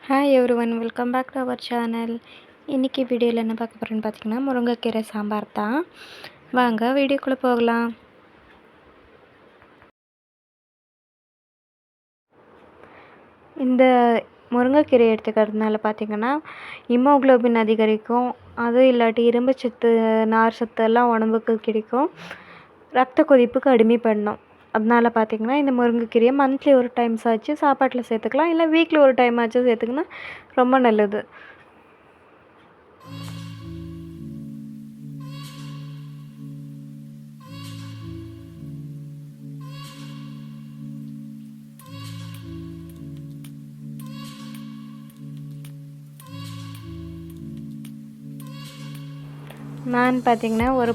Hi everyone, welcome back to our channel. இன்றைக்கி வீடியோவில் என்ன பார்க்க போகிறேன்னு பார்த்தீங்கன்னா, முருங்கைக்கீரை சாம்பார் தான். வாங்க வீடியோக்குள்ளே போகலாம். இந்த முருங்கைக்கீரை எடுத்துக்கிறதுனால பார்த்திங்கன்னா ஹீமோகுளோபின் அதிகரிக்கும். அதுவும் இல்லாட்டி இரும்பு சத்து, நார் சத்து எல்லாம் உடம்புக்கு கிடைக்கும். ரத்த கொதிப்பு கடுமை பண்ணும். அதனால் பார்த்திங்கன்னா இந்த முருங்கைக்கீரையை மந்த்லி ஒரு டைம்ஸ் ஆச்சு சாப்பாட்டில் சேர்த்துக்கலாம், இல்லை வீக்லி ஒரு டைம் ஆச்சும் சேர்த்துக்கினா ரொம்ப நல்லது. நான் பார்த்திங்கன்னா ஒரு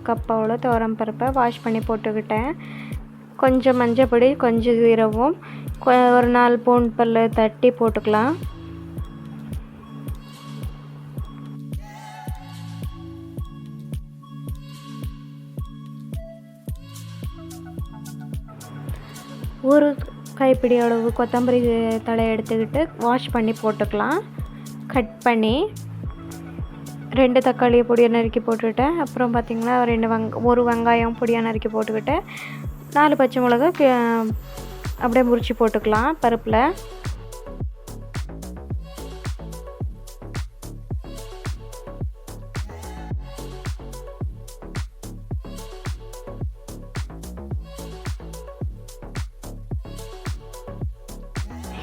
கப் அவ்வளோ துவரம் பருப்பை வாஷ் பண்ணி போட்டுக்கிட்டேன். கொஞ்சம் மஞ்சள் பொடி, கொஞ்சம் ஜீரகம், ஒரு 4 பூண்டு பல் தட்டி போட்டுக்கலாம். ஒரு கைப்பிடி அளவு கொத்தமல்லி தழை எடுத்துக்கிட்டு வாஷ் பண்ணி போட்டுக்கலாம். கட் பண்ணி 2 தக்காளியை பொடியாக நறுக்கி போட்டுக்கிட்டேன். அப்புறம் பார்த்திங்கன்னா ஒரு வெங்காயம் பொடியாக நறுக்கி போட்டுக்கிட்டேன். 4 பச்சை மிளகா அப்படியே முறித்து போட்டுக்கலாம் பருப்பில்.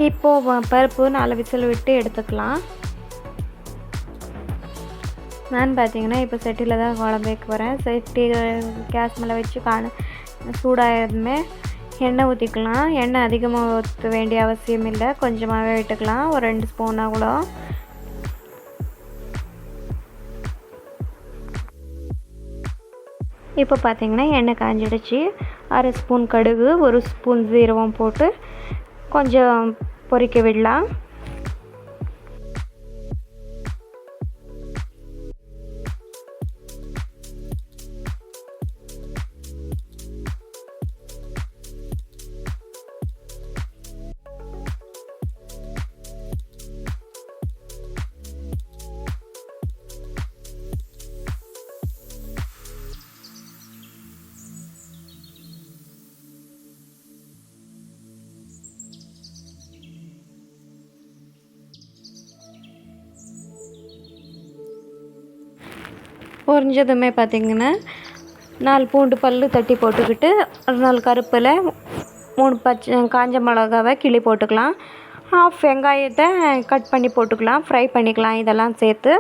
இப்போது பருப்பு 4 விசில் விட்டு எடுத்துக்கலாம். நான் பார்த்திங்கன்னா இப்போ செட்டியில் தான் குழம்பு வைக்க போகிறேன். செட்டி கேஸ் மேலே வச்சு சூடாகிறதுமே எண்ணெய் ஊற்றிக்கலாம். எண்ணெய் அதிகமாக ஊற்ற வேண்டிய அவசியம் இல்லை, கொஞ்சமாகவே விட்டுக்கலாம், ஒரு 2 ஸ்பூனாக கூட. இப்போ பார்த்திங்கன்னா எண்ணெய் காஞ்சிடுச்சு. 1/2 ஸ்பூன் கடுகு, 1 ஸ்பூன் ஜீரகம் போட்டு கொஞ்சம் பொரிக்க விடலாம். பொரிஞ்சதுமே பார்த்திங்கன்னா 4 பூண்டு பல் தட்டி போட்டுக்கிட்டு, ஒரு 4 கருப்பில், 3 காஞ்ச மிளகாவை கிள்ளி போட்டுக்கலாம். 1/2 வெங்காயத்தை கட் பண்ணி போட்டுக்கலாம், ஃப்ரை பண்ணிக்கலாம் இதெல்லாம் சேர்த்து.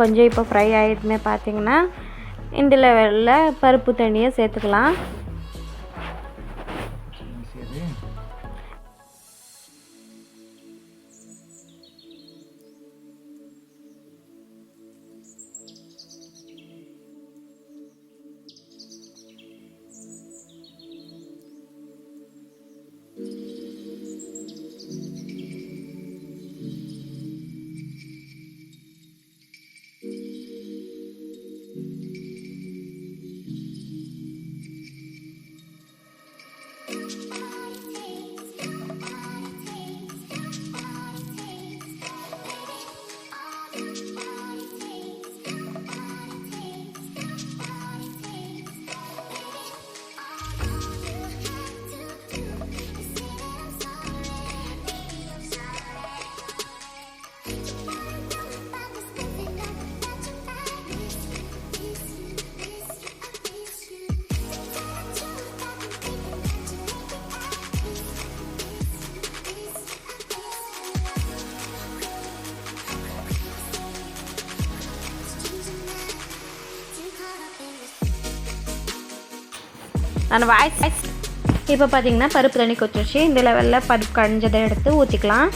கொஞ்சம் இப்போ ஃப்ரை ஆகிடுமே பார்த்திங்கன்னா இந்த லெவலில் பருப்பு தண்ணியை சேர்த்துக்கலாம். நான் வாய்ஸ் இப்போ பார்த்தீங்கன்னா பருப்பு தண்ணி கொதிச்சு இந்த லெவலில் பருப்பு கடைஞ்சதை எடுத்து ஊற்றிக்கலாம்.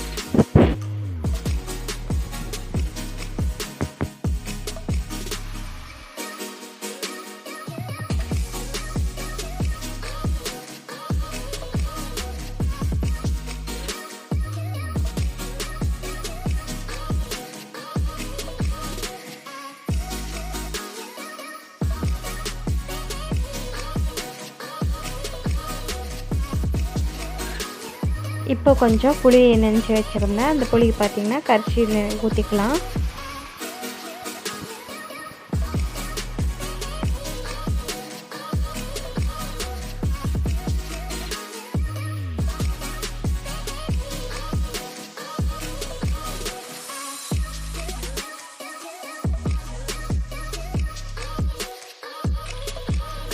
இப்போ கொஞ்சம் புளி நனைச்சி வச்சுருந்தேன். அந்த புளிக்கு பார்த்திங்கன்னா கரைச்சி ஊற்றிக்கலாம்.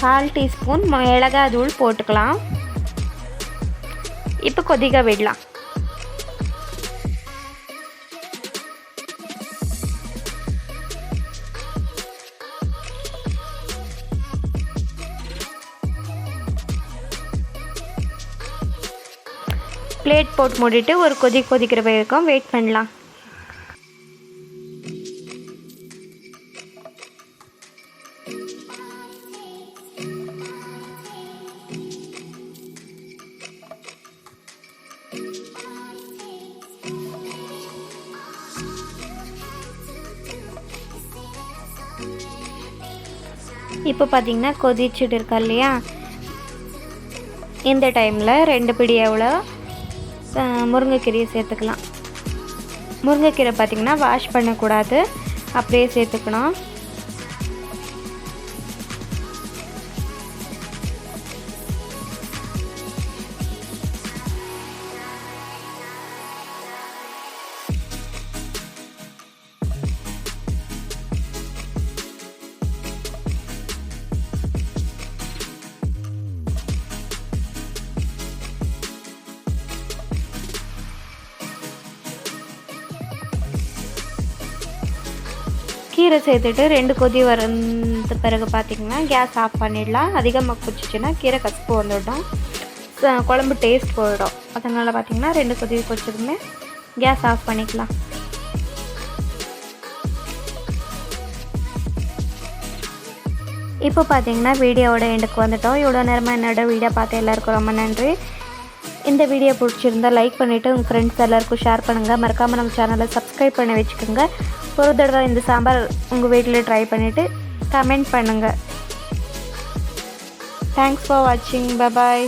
கால் டீஸ்பூன் மிளகாய் தூள் போட்டுக்கலாம். இப்போ கொதிக்க விடலாம். பிளேட் போட்டு மூடிட்டு ஒரு கொதிக்கிற வரைக்கும் வெயிட் பண்ணலாம். இப்போ பார்த்திங்கன்னா கொதிச்சுட்டு இருக்கா இல்லையா, இந்த டைமில் 2 பிடி எவ்வளோ முருங்கைக்கீரையை சேர்த்துக்கலாம். முருங்கைக்கீரை பார்த்திங்கன்னா வாஷ் பண்ணக்கூடாது, அப்படியே சேர்த்துக்கணும். கீரை சேர்த்துட்டு 2 கொதி வந்த பிறகு பார்த்திங்கன்னா கேஸ் ஆஃப் பண்ணிடலாம். அதிகமாக கொதிச்சுன்னா கீரை கசப்பு வந்துவிடும், குழம்பு டேஸ்ட் போயிடும். அதனால் பார்த்திங்கன்னா 2 கொதி கொதிச்சதுமே கேஸ் ஆஃப் பண்ணிக்கலாம். இப்போ பார்த்திங்கன்னா வீடியோவோட எண்டுக்கு வந்துட்டோம். இவ்வளோ நேரமாக என்னோட வீடியோ பார்த்து எல்லாருக்கும் ரொம்ப நன்றி. இந்த வீடியோ பிடிச்சிருந்தால் லைக் பண்ணிவிட்டு உங்கள் ஃப்ரெண்ட்ஸ் எல்லாருக்கும் ஷேர் பண்ணுங்கள். மறக்காமல் நம்ம சேனலை சப்ஸ்கிரைப் பண்ணி வச்சுக்கோங்க. ஒரு தடவை இந்த சாம்பார் உங்கள் வீட்டில் ட்ரை பண்ணிவிட்டு கமெண்ட் பண்ணுங்கள். தேங்க்ஸ் ஃபார் வாட்சிங். பாய்.